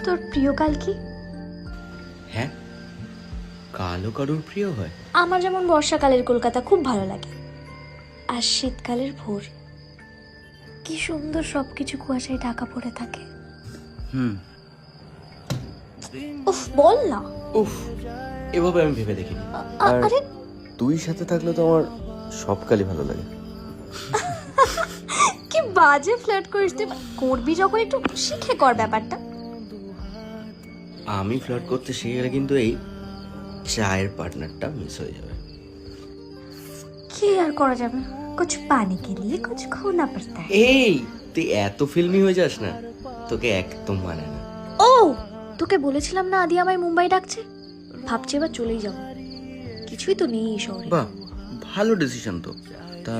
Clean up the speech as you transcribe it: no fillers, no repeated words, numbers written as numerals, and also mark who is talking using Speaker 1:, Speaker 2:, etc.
Speaker 1: তোর প্রিয় কাল কি?
Speaker 2: হ্যাঁ, কালো কারুর প্রিয় হয়?
Speaker 1: আমার যেমন বর্ষাকালের কলকাতা খুব ভালো লাগে, আর শীতকালের ভোর। কি সুন্দর সবকিছু কুয়াশায় ঢাকা পড়ে থাকে। উফ, বল না।
Speaker 2: উফ, এভাবে আমি ভেবে দেখিনি।
Speaker 1: আরে
Speaker 3: তুই সাথে থাকলে তো আমার সব কালই ভালো লাগে।
Speaker 1: কি বাজে ফ্লার্ট করিস তুই। করবি যখন একটু শিখে কর ব্যাপারটা।
Speaker 2: আমি ফ্লার্ট করতে শিখে গেলে কিন্তু এই চায়ের পার্টনারটা মিস হয়ে যাবে।
Speaker 1: কি আর করা যাবে, কুছ পানি কে লিয়ে কুছ খোনা পড়তা হ্যায়।
Speaker 2: এই, তুই এত ফিল্মি হয়ে যাস না, তোকে একদম মানে না।
Speaker 1: ও, তোকে বলেছিলাম না আদি আমায় মুম্বাই ডাকছে, ভাবছি এবার চলেই যাবো। কিছুই তো নেই এই শহরে।
Speaker 3: বাহ, ভালো ডিসিশন তো। তা